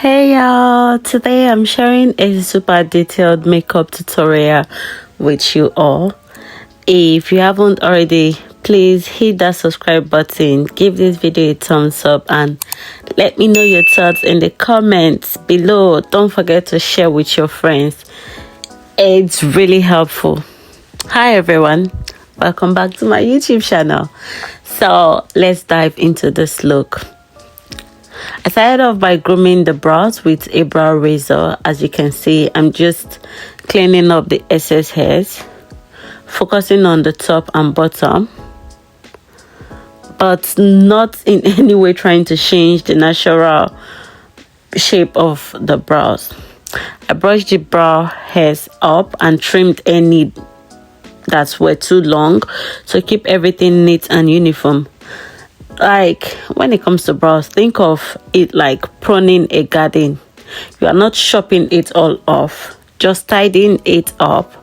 Hey y'all, today I'm sharing a super detailed makeup tutorial with you all. If you haven't already, please hit that subscribe button, give this video a thumbs up and let me know your thoughts in the comments below. Don't forget to share with your friends. It's really helpful. Hi everyone, welcome back to my YouTube channel. So let's dive into this look. I started off by grooming the brows with a brow razor. As you can see, I'm just cleaning up the excess hairs, focusing on the top and bottom, but not in any way trying to change the natural shape of the brows. I brushed the brow hairs up and trimmed any that were too long to keep everything neat and uniform. Like when it comes to brows, think of it like pruning a garden. You are not chopping it all off, just tidying it up.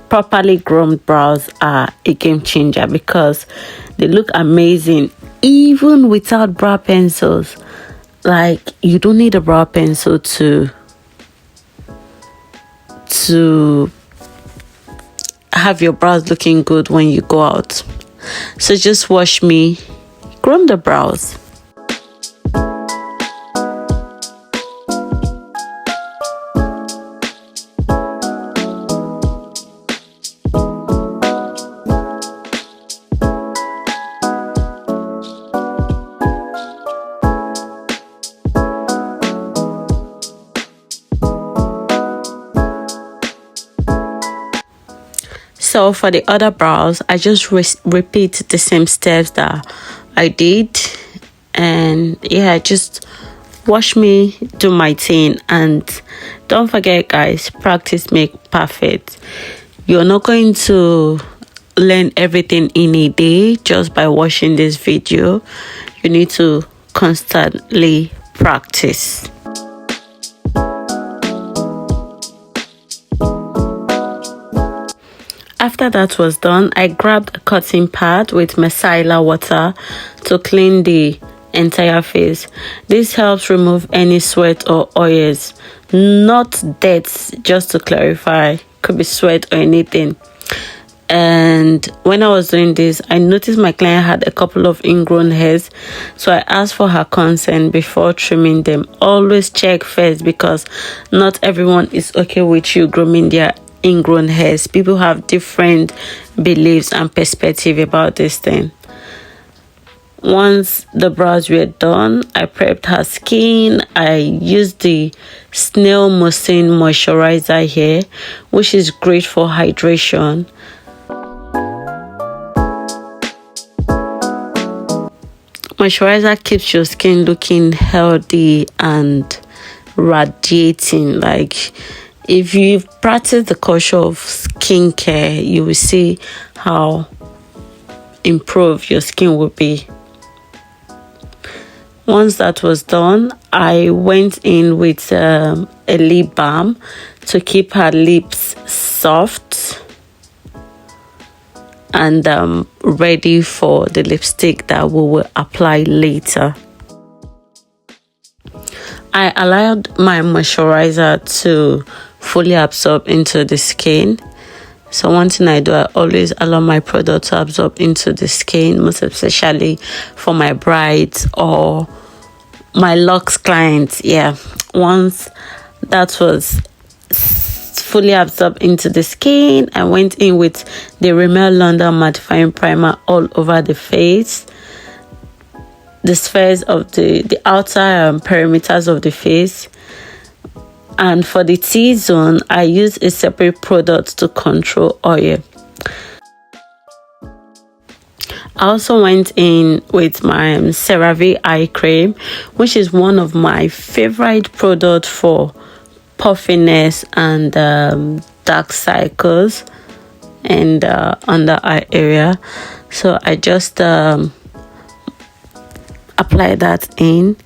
Properly groomed brows are a game changer because they look amazing even without brow pencils. Like you don't need a brow pencil to have your brows looking good when you go out. So just watch me groom the brows. So for the other brows, I just repeat the same steps that I did, and yeah, just watch me do my thing. And don't forget guys, practice make perfect. You're not going to learn everything in a day just by watching this video. You need to constantly practice. After that was done, I grabbed a cotton pad with micellar water to clean the entire face. This helps remove any sweat or oils, not dirt, just to clarify. Could be sweat or anything. And when I was doing this, I noticed my client had a couple of ingrown hairs, so I asked for her consent before trimming them. Always check first because not everyone is okay with you grooming their ingrown hairs. People have different beliefs and perspective about this thing. Once the brows were done, I prepped her skin. I used the snail mucin moisturizer here, which is great for hydration. Moisturizer keeps your skin looking healthy and radiating. Like if you practice the culture of skincare, you will see how improved your skin will be. Once that was done, I went in with a lip balm to keep her lips soft and ready for the lipstick that we will apply later. I allowed my moisturizer to fully absorb into the skin. So one thing I do, I always allow my product to absorb into the skin, most especially for my brides or my Lux clients. Yeah, once that was fully absorbed into the skin, I went in with the Rimmel London mattifying primer all over the face, the spheres of the outer perimeters of the face. And for the T-zone, I use a separate product to control oil. I also went in with my CeraVe eye cream, which is one of my favorite products for puffiness and dark circles and under eye area. So I just apply that in,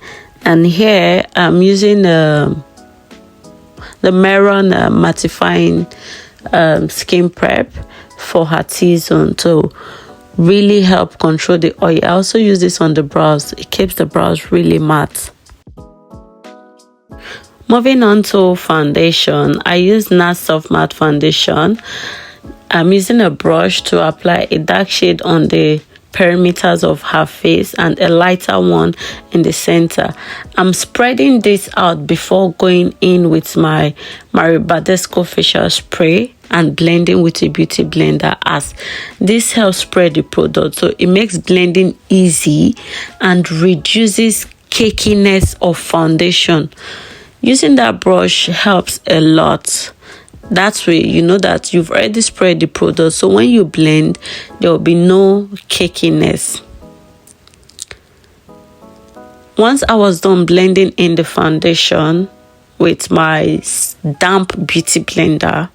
and here I'm using the Meron mattifying skin prep for her T-zone to really help control the oil. I also use this on the brows. It keeps the brows really matte. Moving on to foundation, I use NARS Soft Matte Foundation. I'm using a brush to apply a dark shade on the perimeters of her face and a lighter one in the center. I'm spreading this out before going in with my Badescu facial spray and blending with a beauty blender, as this helps spread the product, so it makes blending easy and reduces cakiness of foundation. Using that brush helps a lot. That way you know that you've already spread the product, so when you blend there will be no cakiness. Once I was done blending in the foundation with my damp beauty blender,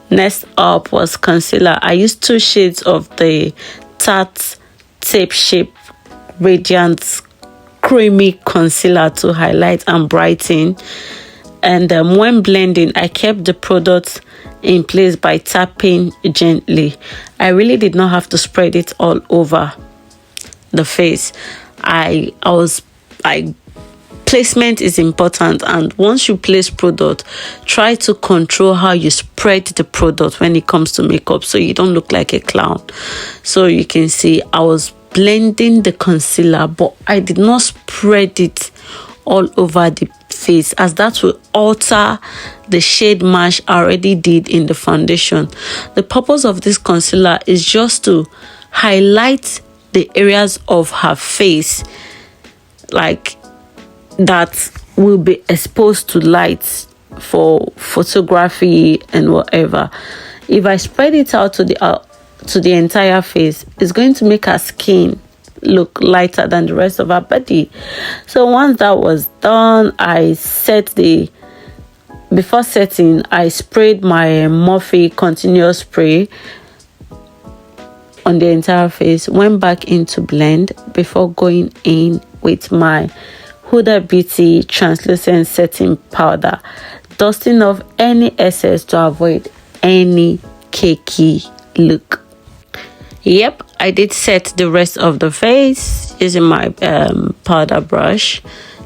next up was concealer. I used 2 shades of the Tarte Tape Shape Radiant Creamy Concealer to highlight and brighten. And when blending, I kept the product in place by tapping gently. I really did not have to spread it all over the face. Placement is important, and once you place product, try to control how you spread the product when it comes to makeup, so you don't look like a clown. So you can see I was blending the concealer, but I did not spread it all over the face, as that will alter the shade match I already did in the foundation. The purpose of this concealer is just to highlight the areas of her face like that will be exposed to light for photography and whatever. If I spread it out to the entire face, it's going to make her skin look lighter than the rest of her body. So once that was done, before setting, I sprayed my Morphe continuous spray on the entire face, went back into blend before going in with my Huda Beauty translucent setting powder, dusting off any excess to avoid any cakey look. Yep, I did set the rest of the face using my powder brush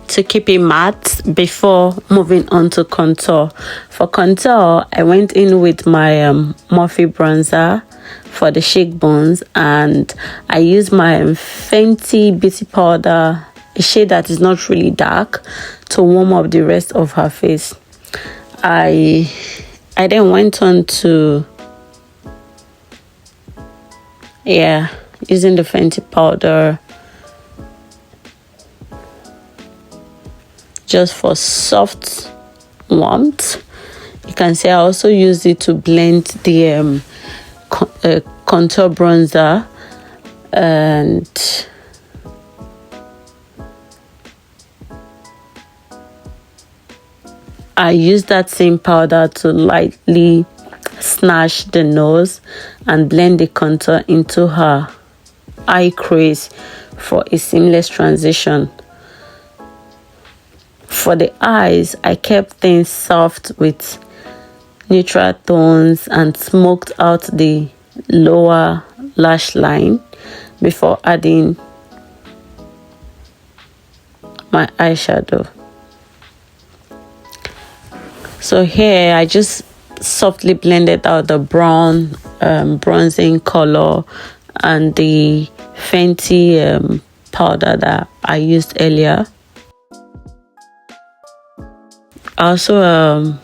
to keep it matte before moving on to contour. For contour, I went in with my Morphe bronzer for the cheekbones, and I used my Fenty beauty powder, a shade that is not really dark, to warm up the rest of her face. I then went on to using the Fenty powder just for soft warmth. You can see I also used it to blend the contour bronzer, and I used that same powder to lightly snatch the nose and blend the contour into her eye crease for a seamless transition. For the eyes, I kept things soft with neutral tones and smoked out the lower lash line before adding my eyeshadow. So here I just softly blended out the brown bronzing color and the Fenty powder that I used earlier. I also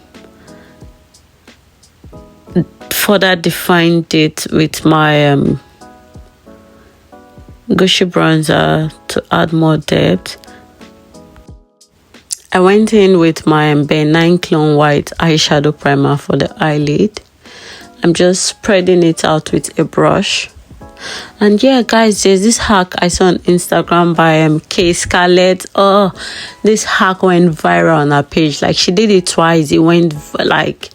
further defined it with my Gucci bronzer to add more depth. I went in with my Benign Clone White eyeshadow primer for the eyelid. I'm just spreading it out with a brush. And yeah, guys, there's this hack I saw on Instagram by K Scarlett. Oh, this hack went viral on her page. Like, she did it twice. It went like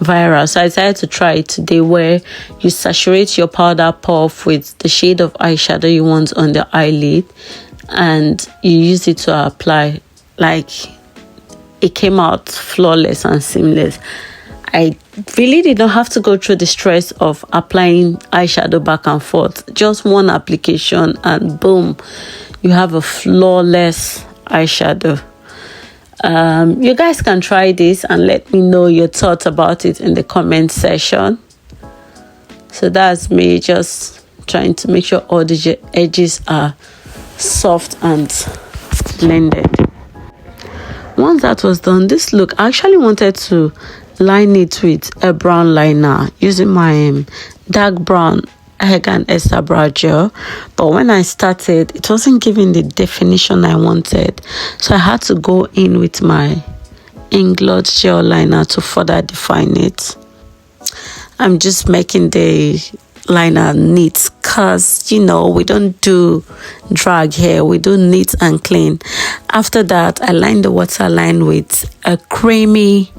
viral. So I decided to try it today, where you saturate your powder puff with the shade of eyeshadow you want on the eyelid, and you use it to apply. Like, it came out flawless and seamless. I really did not have to go through the stress of applying eyeshadow back and forth. Just one application and boom, you have a flawless eyeshadow. You guys can try this and let me know your thoughts about it in the comment section. So that's me just trying to make sure all the edges are soft and blended. Once that was done, this look, I actually wanted to line it with a brown liner using my dark brown Egg and Esther brow gel, but when I started, it wasn't giving the definition I wanted, so I had to go in with my Inglot gel liner to further define it. I'm just making the liner neat because, you know, we don't do drag here, we do neat and clean. After that, I lined the waterline with a creamy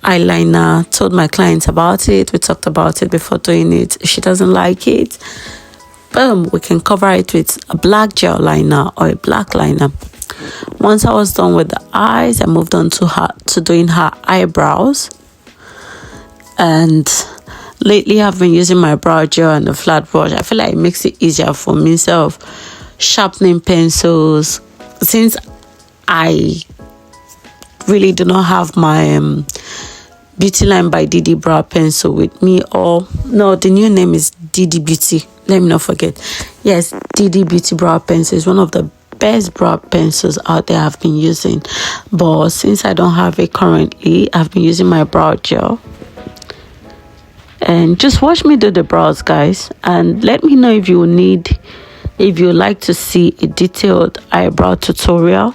eyeliner. Told my client about it, we talked about it before doing it. If she doesn't like it, boom, we can cover it with a black gel liner or a black liner. Once I was done with the eyes, I moved on to doing her eyebrows. And lately I've been using my brow gel and a flat brush. I feel like it makes it easier for me. So sharpening pencils, since I really do not have my Beauty Line by Didi brow pencil with me, or no, the new name is Didi Beauty, let me not forget. Yes, Didi Beauty brow pencil is one of the best brow pencils out there I've been using, but since I don't have it currently, I've been using my brow gel. And just watch me do the brows, guys, and let me know if you like to see a detailed eyebrow tutorial.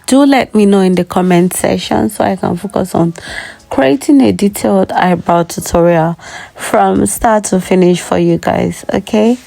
Do let me know in the comment section so I can focus on creating a detailed eyebrow tutorial from start to finish for you guys, okay?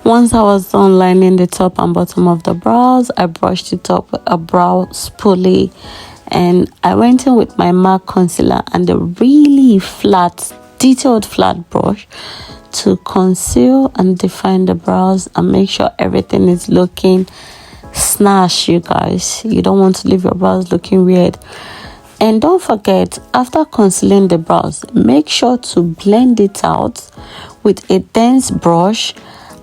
Once I was done lining the top and bottom of the brows, I brushed it up with a brow spoolie, and I went in with my MAC concealer and a really flat, detailed flat brush to conceal and define the brows and make sure everything is looking snatched, you guys. You don't want to leave your brows looking weird. And don't forget, after concealing the brows, make sure to blend it out with a dense brush,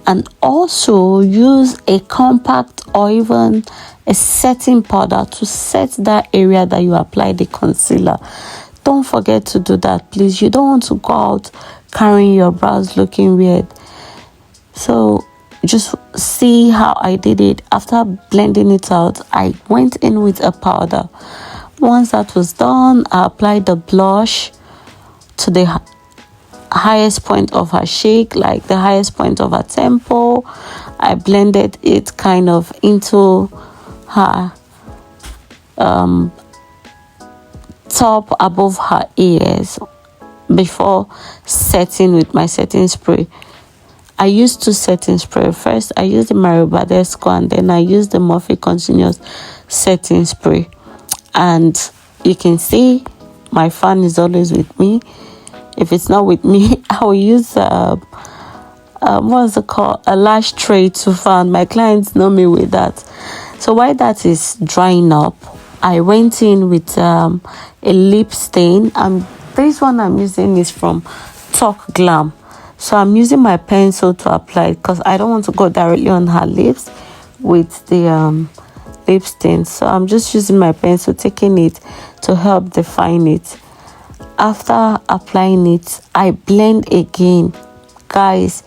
and also use a compact or even a setting powder to set that area that you apply the concealer. Don't forget to do that, please. You don't want to go out carrying your brows looking weird. So just see how I did it. After blending it out, I went in with a powder. Once that was done, I applied the blush to the highest point of her cheek, like the highest point of her temple. I blended it kind of into her top above her ears before setting with my setting spray. I used two setting spray. First I used the Mario Badescu and then I used the Morphe Continuous setting spray, and you can see my fan is always with me. If it's not with me, I will use what's it called, a lash tray to fan. My clients know me with that. So while that is drying up, I went in with a lip stain, and this one I'm using is from Talk Glam. So I'm using my pencil to apply it because I don't want to go directly on her lips with the lip stain. So I'm just using my pencil, taking it to help define it. After applying it, I blend again. Guys,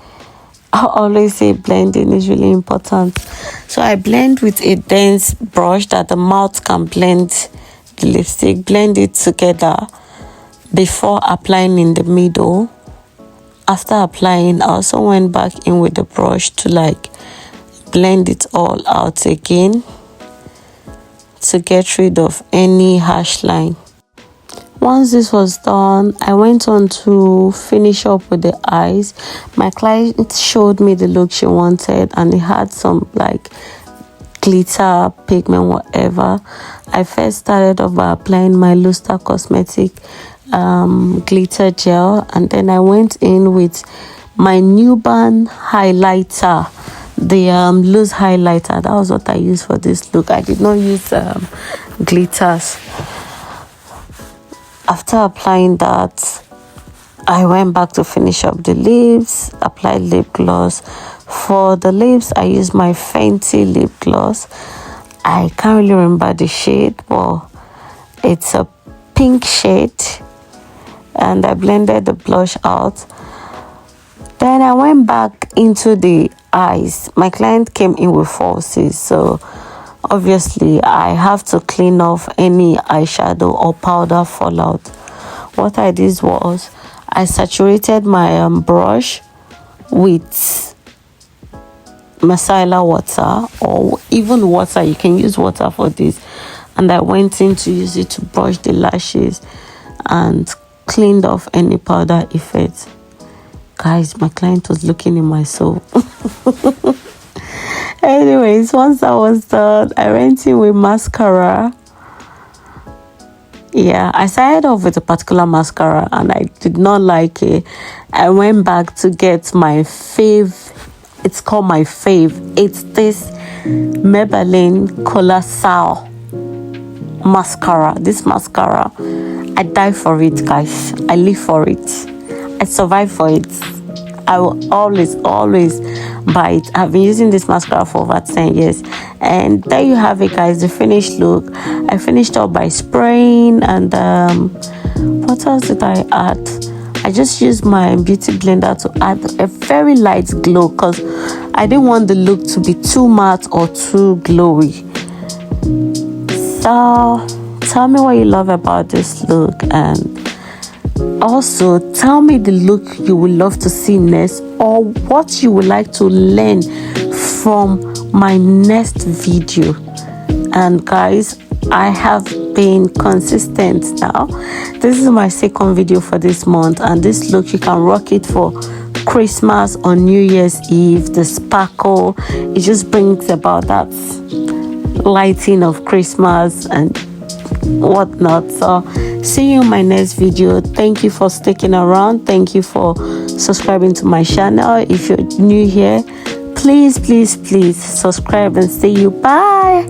I always say blending is really important. So I blend with a dense brush that the mouth can blend the lipstick, blend it together before applying in the middle. After applying, I also went back in with the brush to like blend it all out again to get rid of any harsh line. Once this was done, I went on to finish up with the eyes. My client showed me the look she wanted, and it had some like glitter, pigment, whatever. I first started off by applying my Luster Cosmetic glitter gel, and then I went in with my Newborn highlighter, the loose highlighter. That was what I used for this look. I did not use glitters. After applying that, I went back to finish up the lips, applied lip gloss. For the lips, I used my Fenty lip gloss. I can't really remember the shade, but it's a pink shade. And I blended the blush out. Then I went back into the eyes. My client came in with falsies, so obviously I have to clean off any eyeshadow or powder fallout. What I did was I saturated my brush with micellar water, or even water. You can use water for this, and I went in to use it to brush the lashes and cleaned off any powder effects. Guys, my client was looking in my soul. Anyways, once that was done, I went in with mascara. Yeah, I started off with a particular mascara and I did not like it. I went back to get my fave. It's called my fave. It's this Maybelline Colossal mascara. This mascara, I die for it, guys. I live for it. I survive for it. I will always buy it. I've been using this mascara for over 10 years. And there you have it, guys, the finished look. I finished up by spraying, and what else did I add? I just used my beauty blender to add a very light glow, because I didn't want the look to be too matte or too glowy. So tell me what you love about this look, and also tell me the look you would love to see next, or what you would like to learn from my next video. And guys, I have been consistent now. This is my second video for this month, and this look, you can rock it for Christmas or New Year's Eve. The sparkle, it just brings about that lighting of Christmas and whatnot. So see you in my next video. Thank you for sticking around. Thank you for subscribing to my channel. If you're new here, please subscribe, and see you. Bye.